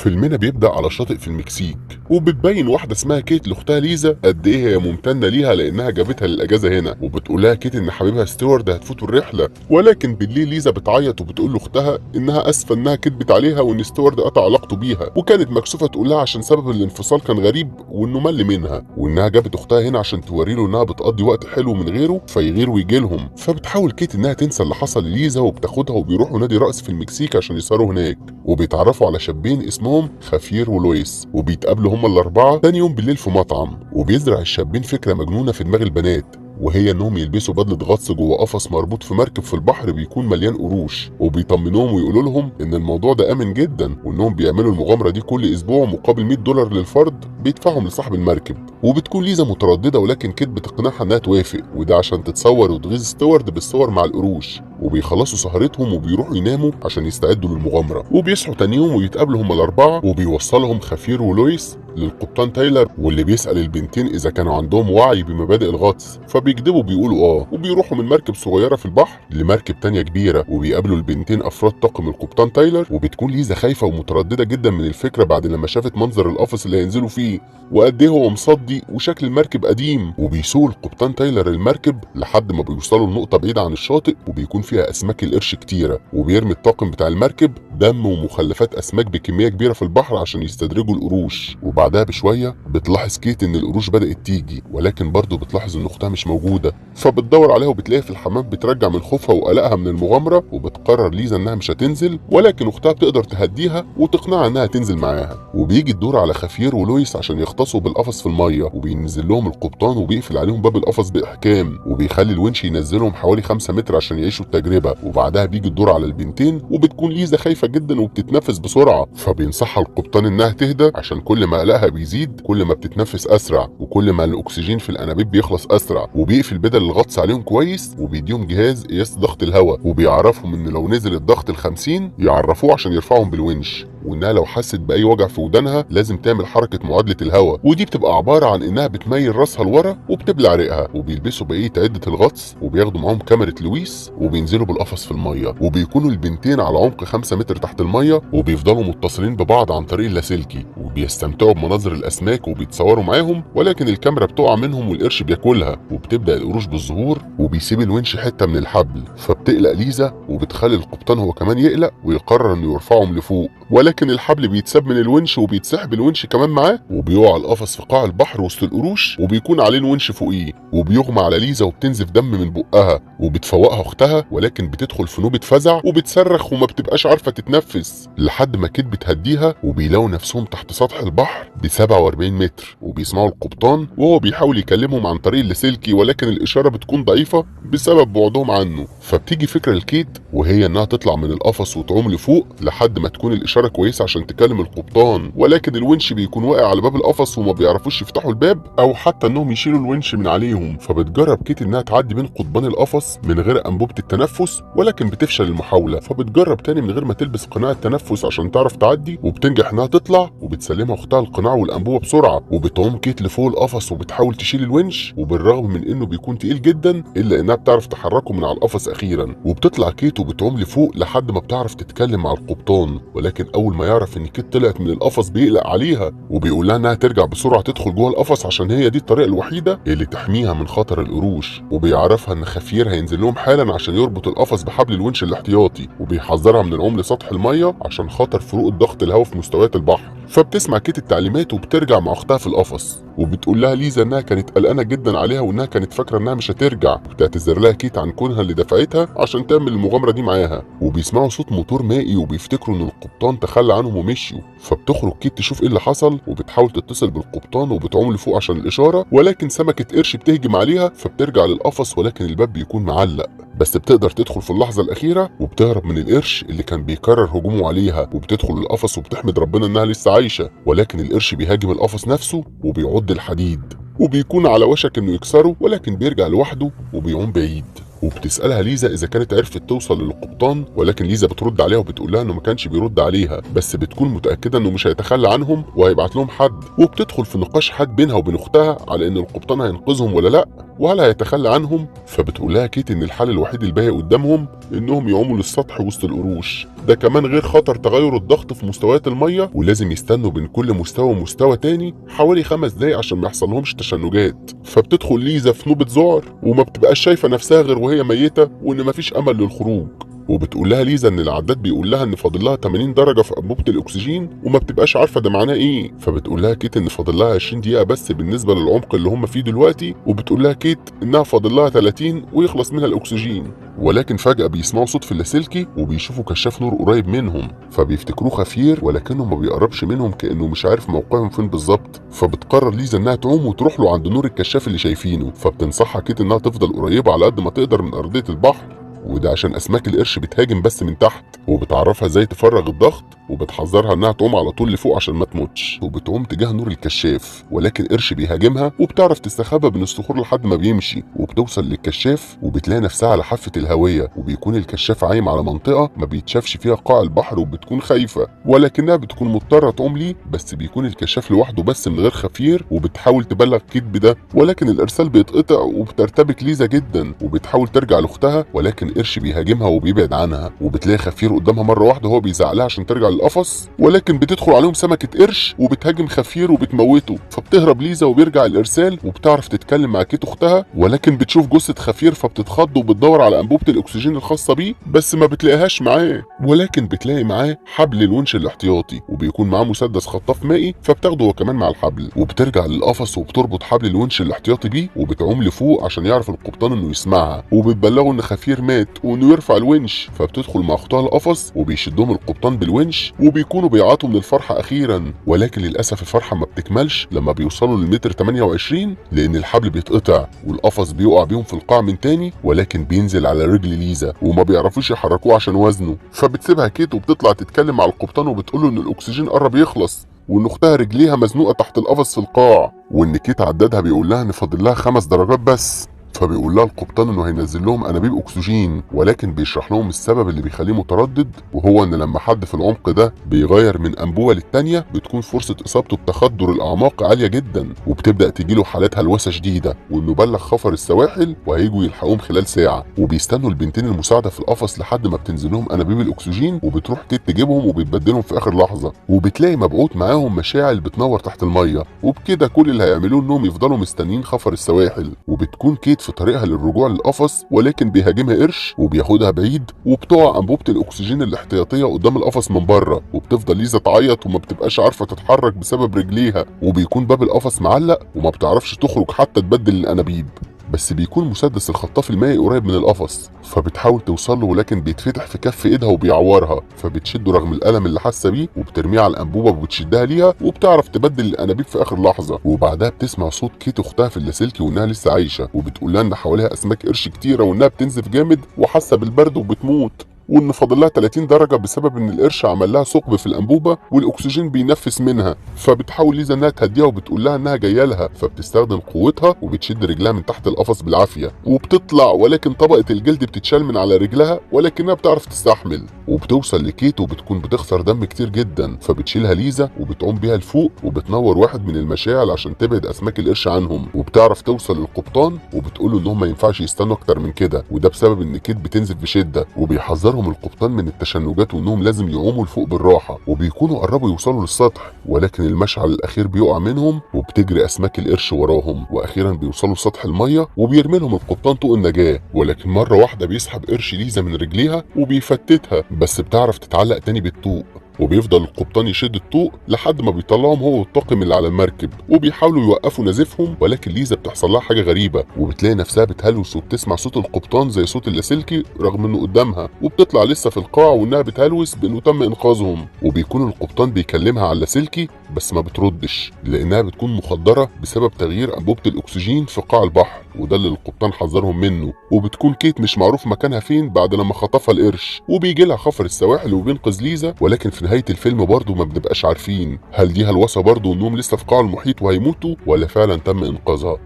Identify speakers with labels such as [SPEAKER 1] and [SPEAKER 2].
[SPEAKER 1] فيلمنا بيبدأ على شاطئ في المكسيك، وبتبين واحدة اسمها كيت لاختها ليزا قد ايه هي ممتنة ليها لانها جابتها للاجازة هنا، وبتقول لها كيت ان حبيبها ستيوارد هتفوتوا الرحلة. ولكن بالليل ليزا بتعيط وبتقول لاختها انها اسفة انها كدبت عليها وان ستيوارد قطع علاقته بيها، وكانت مكسوفة تقول لها عشان سبب الانفصال كان غريب وانه مل منها، وانها جابت اختها هنا عشان توري له انها بتقضي وقت حلو من غيره فيغير ويجي لهم. فبتحاول كيت انها تنسى اللي حصل لليزا وبتاخدها وبيروحوا نادي رقص في المكسيك عشان يسهروا هناك، وبيتعرفوا على شابين اسمهم خافير ولويس، وبيتقابلوا هما الاربعه تاني يوم بالليل في مطعم. وبيزرع الشابين فكره مجنونه في دماغ البنات، وهي انهم يلبسوا بدله غطس جوه قفص مربوط في مركب في البحر بيكون مليان قروش، وبيطمنوهم ويقولوا لهم ان الموضوع ده امن جدا وانهم بيعملوا المغامره دي كل اسبوع مقابل $100 للفرد بيدفعهم لصاحب المركب. وبتكون ليزا متردده ولكن كيت بتقنعها انها توافق، وده عشان تتصور وتغيظ ستيوارد بالصور مع القروش. وبيخلصوا سهرتهم وبيروحوا يناموا عشان يستعدوا للمغامره، وبيصحوا تاني يوم ويتقابلوا هما الاربعه، وبيوصلهم خافير ولويس للقبطان تايلر واللي بيسأل البنتين اذا كانوا عندهم وعي بمبادئ الغطس، فبيكذبوا بيقولوا وبيروحوا من مركب صغيره في البحر لمركب تانية كبيره، وبيقابلوا البنتين افراد طاقم القبطان تايلر. وبتكون ليزا خايفه ومتردده جدا من الفكره بعد لما شافت منظر القفص اللي هينزلوا فيه وقد ايه هو مصدي وشكل المركب قديم. وبيسوق القبطان تايلر المركب لحد ما بيوصلوا لنقطه بعيده عن الشاطئ وبيكون فيها اسماك القرش كتيره، وبيرمي الطاقم بتاع المركب دم ومخلفات اسماك بكميه كبيره في البحر عشان يستدرجوا القروش. وبعدها بشويه بتلاحظ كيت ان القروش بدات تيجي، ولكن برضه بتلاحظ ان اختها مش موجوده، فبتدور عليها وبتلاقيها في الحمام بترجع من خوفها وقلقها من المغامره. وبتقرر ليزا انها مش هتنزل، ولكن اختها بتقدر تهديها وتقنعها انها تنزل معاها. وبيجي الدور على خافير ولويس عشان يغطسوا بالقفص في الميه، وبينزل لهم القبطان وبيقفل عليهم باب القفص باحكام، وبيخلي الونش ينزلهم حوالي 5 متر عشان يعيشوا التجربه. وبعدها بيجي الدور على البنتين، وبتكون ليزا خايفه جدا وبتتنفس بسرعه، فبينصحها القبطان انها تهدى عشان كل ما قلقها بيزيد كل ما بتتنفس اسرع، وكل ما الاكسجين في الانابيب بيخلص اسرع. وبيقفل بدل الغطس عليهم كويس، وبيديهم جهاز قياس ضغط الهواء، وبيعرفهم ان لو نزل الضغط ال50 يعرفوه عشان يرفعهم بالونش، وانها لو حست باي وجع في ودانها لازم تعمل حركه معادله الهواء، ودي بتبقى عباره عن انها بتميل راسها لورا وبتبلع ريقها. وبيلبسوا بقيه عده الغطس، وبياخدوا معاهم كاميرا لويس، وبينزلوا بالقفص في الميه، وبيكونوا البنتين على عمق 5 متر تحت الميه، وبيفضلوا متصلين ببعض عن طريق اللاسلكي، وبيستمتعوا بمناظر الاسماك وبيتصوروا معاهم. ولكن الكاميرا بتقع منهم والقرش بياكلها، وبتبدا القروش بالظهور، وبيسيب الونش حته من الحبل، فبتقلق ليزا وبتخلي القبطان هو كمان يقلق ويقرر انه يرفعهم لفوق. ولكن الحبل بيتساب من الونش وبيتسحب الونش كمان معاه، وبيقع القفص في قاع البحر وسط القروش، وبيكون عليه الونش فوقيه، وبيغمى على ليزا وبتنزف دم من بقها، وبتفوقها اختها ولكن بتدخل في نوبه فزع وبتصرخ وما بتبقاش عارفه تتنفس، لحد ما كيت بتهديها، وبيلاقوا نفسهم تحت سطح البحر ب 47 متر، وبيسمعوا القبطان وهو بيحاول يكلمهم عن طريق اللاسلكي، ولكن الاشاره بتكون ضعيفه بسبب بعدهم عنه. فبتيجي فكره لكيت وهي انها تطلع من القفص وتعوم لفوق لحد ما تكون الاشاره كويسه عشان تكلم القبطان، ولكن الونش بيكون واقع على باب القفص وما بيعرفوش يفتحوا الباب او حتى انهم يشيلوا الونش من عليهم. فبتجرب كيت انها تعدي بين قضبان القفص من غير انبوبه التنفس، ولكن بتفشل المحاوله، فبتجرب تاني من غير ما تلبس قناع التنفس عشان تعرف تعدي، وبتنجح انها تطلع، وبتسلمها اختها القناع والانبوبه بسرعه. وبتقوم كيت لفوق القفص وبتحاول تشيل الونش، وبالرغم من انه بيكون تقيل جدا الا انها بتعرف تحركه من على القفص اخيرا. وبتطلع كيت وبتعوم لفوق لحد ما بتعرف تتكلم مع القبطان، ولكن اول ما يعرف ان كيت طلعت من القفص بيقلق عليها، وبيقول لها انها ترجع بسرعه تدخل جوه القفص عشان هي دي الطريقه الوحيده اللي تحميها من خطر القروش. وبيعرفها ان خفير هينزل لهم حالا عشان يربط القفص بحبل الونش الاحتياطي، وبيحذرها من العوم لسطح الميه عشان خاطر فروق الضغط الهواء في مستويات البحر. فبتسمع كيت التعليمات وبترجع مع اختها في القفص، وبتقول لها ليزا انها كانت قلقانه جدا عليها وانها كانت فاكره انها مش هترجع، وبتعتذر لها كيت عن كونها اللي دفعتها عشان تعمل المغامره دي معاها. وبيسمعوا صوت موتور مائي وبيفتكروا ان القبطان تخلى عنهم ومشيوا، فبتخرج كيت تشوف ايه اللي حصل، وبتحاول تتصل بالقبطان وبتعوم لفوق عشان الاشاره، ولكن سمكه قرش بتهجم عليها، فبترجع للقفص ولكن الباب بيكون معلق، بس بتقدر تدخل في اللحظه الاخيره وبتهرب من القرش اللي كان بيكرر هجومه عليها، وبتدخل القفص وبتحمد ربنا انها لسه عايشه. ولكن القرش بيهاجم القفص نفسه وبيعض الحديد، وبيكون على وشك انه يكسره، ولكن بيرجع لوحده وبيعوم بعيد. وبتسالها ليزا اذا كانت عرفت توصل للقبطان، ولكن ليزا بترد عليها وبتقول لها انه ما كانش بيرد عليها، بس بتكون متاكده انه مش هيتخلى عنهم وهيبعت لهم حد. وبتدخل في نقاش حاد بينها وبين اختها على ان القبطان هينقذهم ولا لا، وهل هيتخلى عنهم. فبتقول لها كيت ان الحل الوحيد الباقي قدامهم انهم يعوموا للسطح وسط القروش، ده كمان غير خطر تغير الضغط في مستويات الميه، ولازم يستنوا بين كل مستوى ومستوى تاني حوالي 5 دقايق عشان ما يحصلهمش تشنجات. فبتدخل ليزا في نوبة ذعر وما بتبقاش شايفه نفسها غير وهي ميته وان مفيش امل للخروج. وبتقول لها ليزا ان العداد بيقول لها ان فاضل لها 80 درجه في انبوبه الاكسجين وما بتبقاش عارفه ده معناه ايه. فبتقول لها كيت ان فاضل لها 20 دقيقه بس بالنسبه للعمق اللي هم فيه دلوقتي، وبتقول لها كيت انها فاضل لها 30 ويخلص منها الاكسجين. ولكن فجاه بيسمعوا صوت في اللاسلكي وبيشوفوا كشاف نور قريب منهم، فبيفتكروه خفير ولكنه ما بيقربش منهم كانه مش عارف موقعهم فين بالظبط. فبتقرر ليزا انها تعوم وتروح له عند نور الكشاف اللي شايفينه. فبتنصحها كيت انها تفضل قريبه على قد ما تقدر من ارضيه البحر، وده عشان اسماك القرش بتهاجم بس من تحت. وبتعرفها ازاي تفرغ الضغط وبتحذرها انها تعوم على طول لفوق عشان ما تموتش. وبتقوم تجاه نور الكشاف ولكن قرش بيهاجمها، وبتعرف تستخبى بين الصخور لحد ما بيمشي. وبتوصل للكشاف وبتلاقي نفسها على حافه الهويه، وبيكون الكشاف عايم على منطقه ما بيتشافش فيها قاع البحر، وبتكون خايفه ولكنها بتكون مضطره تعوم ليه. بس بيكون الكشاف لوحده بس من غير خفير، وبتحاول تبلغ كيت بده ولكن الارسال بيتقطع. وبترتبك ليزا جدا وبتحاول ترجع لاختها ولكن قرش بيهاجمها وبيبعد عنها. وبتلاقي خفير قدامها مره واحده وهو بيزعق لها عشان ترجع للقفص، ولكن بتدخل عليهم سمكه قرش وبتهاجم خفير وبتموته. فبتهرب ليزا وبيرجع الارسال، وبتعرف تتكلم مع كيت اختها ولكن بتشوف جثه خفير فبتتخض وبتدور على انبوبه الاكسجين الخاصه بيه بس ما بتلاقيهاش معاه، ولكن بتلاقي معاه حبل الونش الاحتياطي وبيكون معاه مسدس خطاف مائي فبتاخده هو كمان مع الحبل. وبترجع للقفص وبتربط حبل الونش الاحتياطي بيه وبتعوم لفوق عشان يعرف القبطان انه يسمعها، وبتبلغه ان خفير مات وانه يرفع الونش. فبتدخل مع اختها القفص وبيشدهم القبطان بالونش وبيكونوا بيعيطوا من الفرحه اخيرا، ولكن للاسف الفرحه ما بتكملش لما بيوصلوا للمتر 28 لان الحبل بيتقطع والقفص بيقع بيهم في القاع من تاني، ولكن بينزل على رجل ليزا وما بيعرفوش يحركوه عشان وزنه. فبتسيبها كيت وبتطلع تتكلم مع القبطان وبتقوله ان الاكسجين قرب يخلص وان اختها رجليها مزنوقه تحت القفص في القاع، وان كيت عدادها بيقول لها ان فاضل لها 5 درجات بس. فبيقول لها القبطان انه هينزل لهم انابيب اكسجين، ولكن بيشرح لهم السبب اللي بيخليه متردد، وهو ان لما حد في العمق ده بيغير من انبوبه للتانيه بتكون فرصه اصابته بتخدر الاعماق عاليه جدا، وبتبدا تجيله حالات هلوسه شديده، وانه بلغ خفر السواحل وهيجوا يلحقوهم خلال ساعه. وبيستنوا البنتين المساعده في القفص لحد ما بتنزل لهم انابيب الاكسجين، وبتروح كيت تجيبهم وبتبدلهم في اخر لحظه، وبتلاقي مبعوث معاهم مشاعل بتنور تحت الميه. وبكده كل اللي هيعملوه انهم يفضلوا مستنيين خفر السواحل. وبتكون كيت في طريقها للرجوع للقفص ولكن بيهاجمها قرش وبياخدها بعيد، وبتقع انبوبه الاكسجين الاحتياطيه قدام القفص من بره، وبتفضل ليزا تعيط وما بتبقاش عارفه تتحرك بسبب رجليها، وبيكون باب القفص معلق وما بتعرفش تخرج حتى تبدل الانابيب. بس بيكون مسدس الخطاف المائي قريب من القفص، فبتحاول توصل له ولكن بيتفتح في كف ايدها وبيعورها، فبتشده رغم الالم اللي حاسه بيه وبترميه على الانبوبه وبتشدها ليها، وبتعرف تبدل الانابيب في اخر لحظه. وبعدها بتسمع صوت كيت اختها في اللاسلكي وانها لسه عايشه، وبتقول لها ان حواليها اسماك قرش كتيره وانها بتنزف جامد وحاسه بالبرد وبتموت، وان فاضل لها 30 درجه بسبب ان القرش عمل لها ثقب في الانبوبه والاكسجين بينفس منها. فبتحاول ليزا انها تهديها وبتقول لها انها جايه لها، فبتستخدم قوتها وبتشد رجلها من تحت القفص بالعافيه وبتطلع، ولكن طبقه الجلد بتتشال من على رجلها ولكنها بتعرف تستحمل. وبتوصل لكيت وبتكون بتخسر دم كتير جدا، فبتشيلها ليزا وبتقوم بيها لفوق وبتنور واحد من المشاعل عشان تبعد اسماك القرش عنهم، وبتعرف توصل للقبطان وبتقول له انهم ما ينفعش يستنوا اكتر من كده، وده بسبب ان كيت بتنزف بشده، وبيحذرهم القبطان من التشنجات وانهم لازم يعوموا لفوق بالراحه. وبيكونوا قربوا يوصلوا للسطح ولكن المشعل الاخير بيقع منهم وبتجري اسماك القرش وراهم، واخيرا بيوصلوا لسطح الميه وبيرمي لهم القبطان طوق النجاه. ولكن مره واحده بيسحب قرش ليزا من رجليها وبيفتتها، بس بتعرف تتعلق تاني بالطوق، وبيفضل القبطان يشد الطوق لحد ما بيطلعهم هو والطاقم اللي على المركب، وبيحاولوا يوقفوا نزيفهم، ولكن ليزا بتحصل لها حاجه غريبه وبتلاقي نفسها بتهلوس وبتسمع صوت القبطان زي صوت اللاسلكي رغم انه قدامها، وبتطلع لسه في القاع وانها بتهلوس بانه تم انقاذهم. وبيكون القبطان بيكلمها على اللاسلكي بس ما بتردش لانها بتكون مخدره بسبب تغيير انبوبه الاكسجين في قاع البحر، وده اللي القبطان حذرهم منه. وبتكون كيت مش معروف مكانها فين بعد لما خطفها القرش، وبيجي لها خفر السواحل وبينقذ ليزا، ولكن في نهايه الفيلم برضه ما بنبقاش عارفين هل دي هلوسه برضه انهم لسه في قاع المحيط وهيموتوا ولا فعلا تم انقاذها.